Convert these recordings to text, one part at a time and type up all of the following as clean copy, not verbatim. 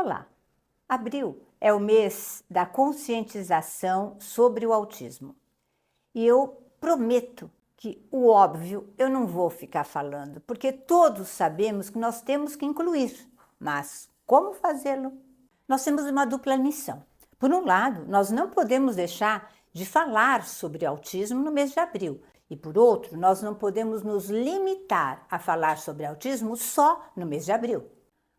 Olá! Abril é o mês da conscientização sobre o autismo. E eu prometo que o óbvio eu não vou ficar falando, porque todos sabemos que nós temos que incluir, mas como fazê-lo? Nós temos uma dupla missão. Por um lado, nós não podemos deixar de falar sobre autismo no mês de abril. E por outro, nós não podemos nos limitar a falar sobre autismo só no mês de abril.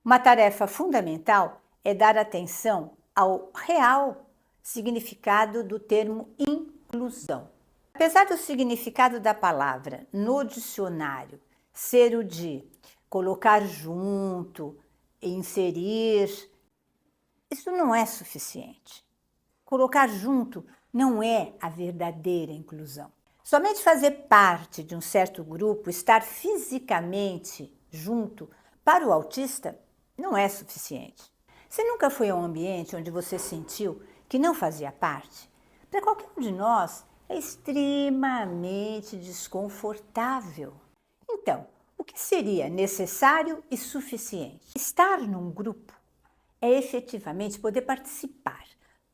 Uma tarefa fundamental é dar atenção ao real significado do termo inclusão. Apesar do significado da palavra no dicionário ser o de colocar junto, inserir, isso não é suficiente. Colocar junto não é a verdadeira inclusão. Somente fazer parte de um certo grupo, estar fisicamente junto, para o autista, não é suficiente. Você nunca foi a um ambiente onde você sentiu que não fazia parte? Para qualquer um de nós, é extremamente desconfortável. Então, o que seria necessário e suficiente? Estar num grupo é efetivamente poder participar.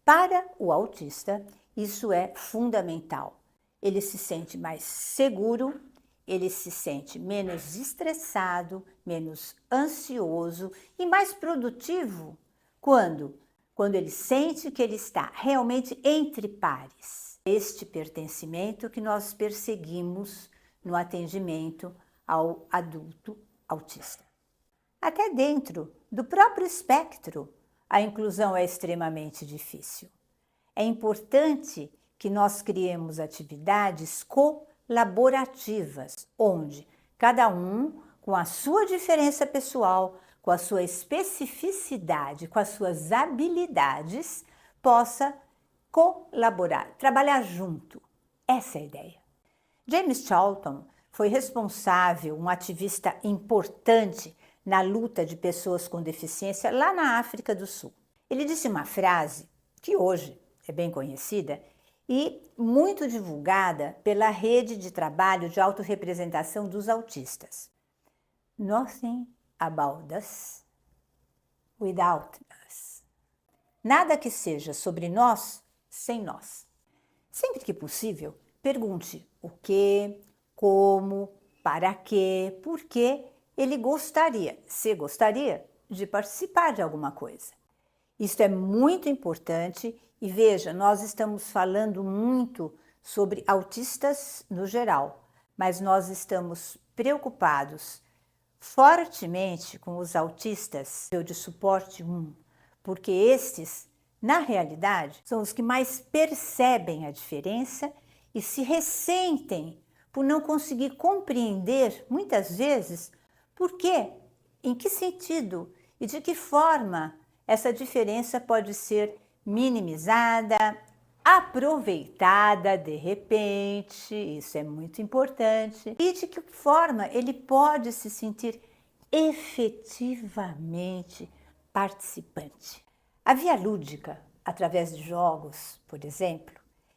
Para o autista, isso é fundamental. Ele se sente mais seguro, ele se sente menos estressado, menos ansioso e mais produtivo quando ele sente que ele está realmente entre pares. Este pertencimento que nós perseguimos no atendimento ao adulto autista. Até dentro do próprio espectro, a inclusão é extremamente difícil. É importante que nós criemos atividades colaborativas, onde cada um, com a sua diferença pessoal, com a sua especificidade, com as suas habilidades, possa colaborar, trabalhar junto. Essa é a ideia. James Charlton foi responsável, um ativista importante na luta de pessoas com deficiência lá na África do Sul. Ele disse uma frase que hoje é bem conhecida e muito divulgada pela rede de trabalho de autorrepresentação dos autistas. Nothing about us without us. Nada que seja sobre nós sem nós. Sempre que possível, pergunte o que, como, para quê, por quê ele gostaria, se gostaria, de participar de alguma coisa. Isso é muito importante e veja, nós estamos falando muito sobre autistas no geral, mas nós estamos preocupados fortemente com os autistas de suporte 1, porque estes, na realidade, são os que mais percebem a diferença e se ressentem por não conseguir compreender, muitas vezes, por quê, em que sentido e de que forma essa diferença pode ser minimizada, aproveitada de repente, isso é muito importante, e de que forma ele pode se sentir efetivamente participante. A via lúdica, através de jogos, por exemplo,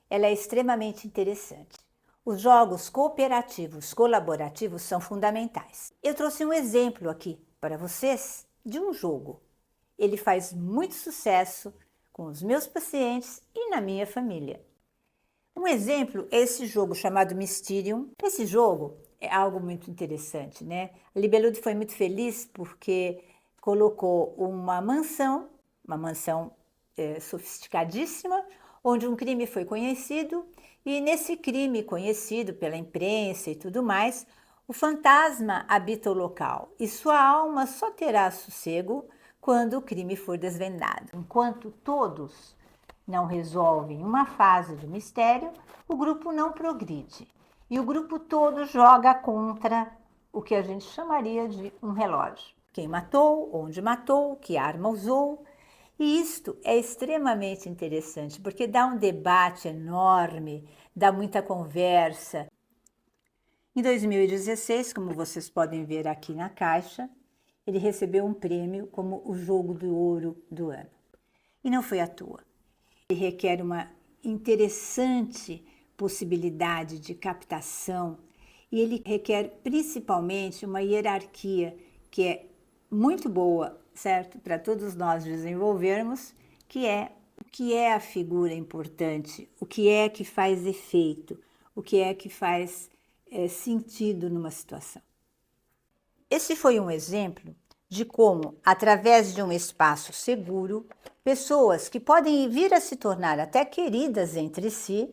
ela é extremamente interessante. Os jogos cooperativos, colaborativos são fundamentais. Eu trouxe um exemplo aqui para vocês de um jogo. Ele faz muito sucesso com os meus pacientes e na minha família. Um exemplo é esse jogo chamado Mysterium. Esse jogo é algo muito interessante, né? A Libellude foi muito feliz porque colocou uma mansão sofisticadíssima, onde um crime foi conhecido e nesse crime conhecido pela imprensa e tudo mais, o fantasma habita o local e sua alma só terá sossego quando o crime for desvendado. Enquanto todos não resolvem uma fase do mistério, o grupo não progride. E o grupo todo joga contra o que a gente chamaria de um relógio. Quem matou, onde matou, que arma usou. E isto é extremamente interessante, porque dá um debate enorme, dá muita conversa. Em 2016, como vocês podem ver aqui na caixa, ele recebeu um prêmio como o Jogo do Ouro do ano. E não foi à toa. Ele requer uma interessante possibilidade de captação e ele requer principalmente uma hierarquia que é muito boa certo? Para todos nós desenvolvermos, que é o que é a figura importante, o que é que faz efeito, o que é que faz sentido numa situação. Esse foi um exemplo de como, através de um espaço seguro, pessoas que podem vir a se tornar até queridas entre si,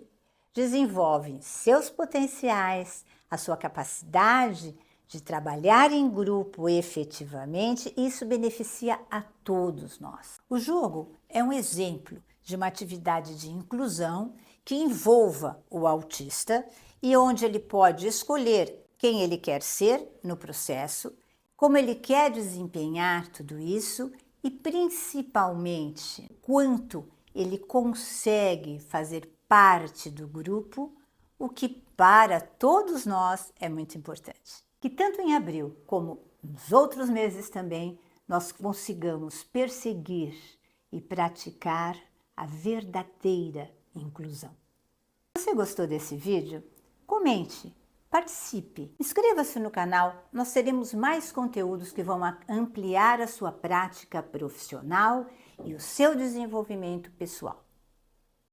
desenvolvem seus potenciais, a sua capacidade de trabalhar em grupo efetivamente, e isso beneficia a todos nós. O jogo é um exemplo de uma atividade de inclusão que envolva o autista e onde ele pode escolher quem ele quer ser no processo, como ele quer desempenhar tudo isso e, principalmente, quanto ele consegue fazer parte do grupo, o que para todos nós é muito importante. Que tanto em abril como nos outros meses também nós consigamos perseguir e praticar a verdadeira inclusão. Se você gostou desse vídeo, comente, participe, inscreva-se no canal, nós teremos mais conteúdos que vão ampliar a sua prática profissional e o seu desenvolvimento pessoal.